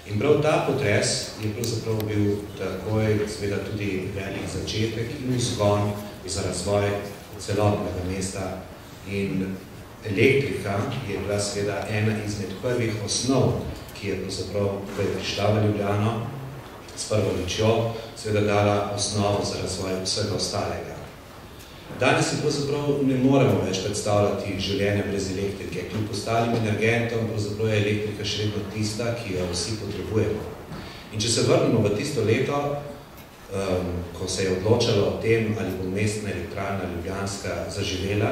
In prav ta potres je pravzaprav bil takoj seveda tudi velik začetek in vzgon za razvoj celotnega mesta. In elektrika je bila seveda ena izmed prvih osnov, ki je pravzaprav, ko je prišla v Ljubljano, s prvo lučjo, seveda dala osnovo za razvoj vsega ostalega. Danes si pravzaprav ne moremo več predstavljati življenja brez elektrike. Kljub ostalim energentom pravzaprav je elektrika še vedno tista, ki jo vsi potrebujemo. In če se vrnemo v tisto leto, ko se je odločalo o tem, ali bo mestna elektrarna Ljubljanska zaživela,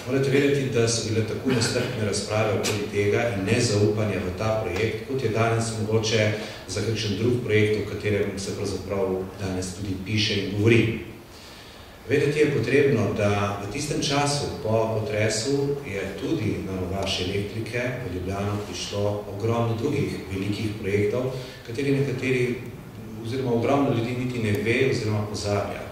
morate vedeti, da so bile tako nestrpne razprave okoli tega in nezaupanja v ta projekt, kot je danes mogoče za kakšen drug projekt, o katerem se pravzaprav danes tudi piše in govori. Vedeti je potrebno, da v tistem času po potresu je tudi na vaše elektrike v Ljubljano prišlo ogromno drugih velikih projektov, kateri nekateri oziroma ogromno ljudi niti ne ve oziroma pozablja.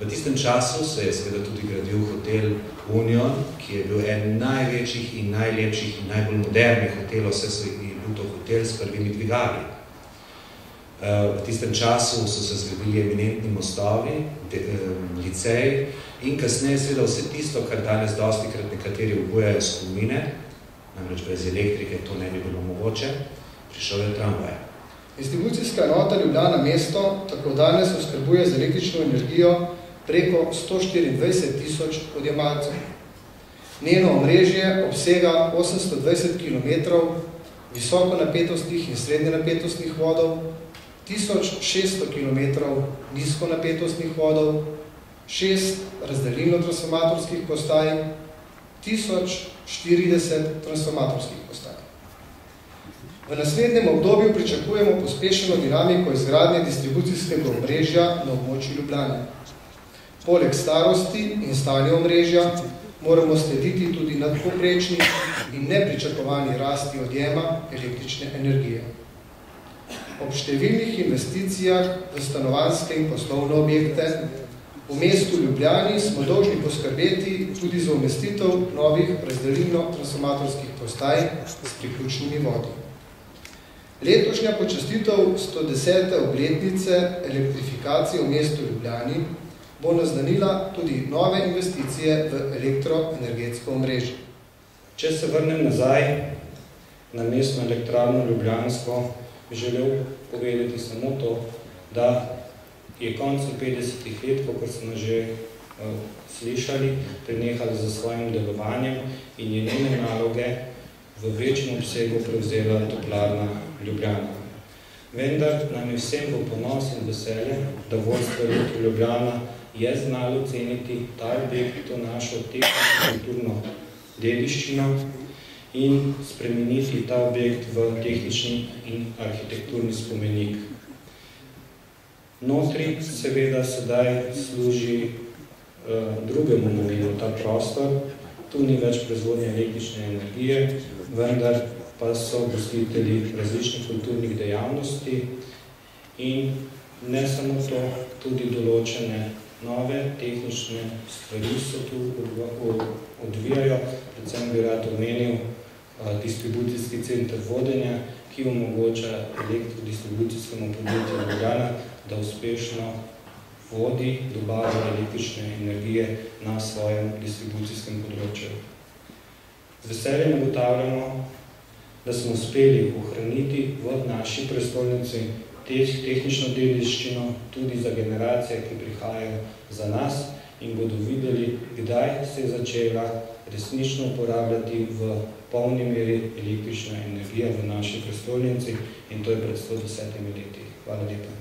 V tistem času se je seveda tudi gradil hotel Union, ki je bil eden največjih in najlepših in najbolj modernih hotelov, vse so bil to hotel s prvimi dvigali. V tistem času so se zgradili eminentni mostovi, licej in kasneje seveda vse tisto, kar danes dostikrat nekateri obujajo spomine, namreč brez elektrike to ne bi bilo mogoče, prišel je tramvaj. Distribucijska enota Ljubljana mesto tako danes oskrbuje z električno energijo preko 124.000 odjemalcev. Njeno omrežje obsega 820 km visokonapetostnih in srednjenapetostnih vodov, 1600 km nizkonapetostnih vodov, 6 razdelilno-transformatorskih postaj, 1040 transformatorskih postaj. V naslednjem obdobju pričakujemo pospešeno dinamiko izgradnje distribucijskega omrežja na območju Ljubljane. Poleg starosti in stanja omrežja moramo slediti tudi nadpovprečni in nepričakovani rasti odjema električne energije. Ob številnih investicijah v stanovanjske in poslovne objekte v mestu Ljubljani smo dolžni poskrbeti tudi za umestitev novih razdelilno-transformatorskih postaj s priključnimi vodi. Letošnja počastitev 110. obletnice elektrifikacije v mestu Ljubljani bo naznanila tudi nove investicije v elektroenergetsko omrežje. Če se vrnem nazaj na mestno elektrarno Ljubljansko, bi želel povedati samo to, da je koncem 50-ih let, kot smo že slišali, prenehala za svojim delovanjem in je njene naloge v večjem obsegu prevzela toplarna Ljubljana. Vendar nam je vsem v ponos in veselje, da vodstvo Elektro Ljubljana je znalo ceniti ta objekt, to našo tehnično-kulturno dediščino in spremeniti ta objekt v tehnični in arhitekturni spomenik. Notri seveda sedaj služi drugemu namenu ta prostor, tu ni več proizvodnje električne energije, vendar pa so gostitelji različnih kulturnih dejavnosti in ne samo to, tudi določene nove tehnične stvari se tu odvijajo, predvsem bi rad omenil distribucijski center vodenja, ki omogoča elektrodistribucijskemu podjetju Ljubljana, da uspešno vodi dobavo električne energije na svojem distribucijskem področju. Z veseljem ugotavljamo, da smo uspeli ohraniti v naši prestolnici tehnično dediščino tudi za generacije, ki prihajajo za nas in bodo videli, kdaj se je začela resnično uporabljati v polni meri električna energija v naši prestolnici in to je pred 110 leti. Hvala lepa.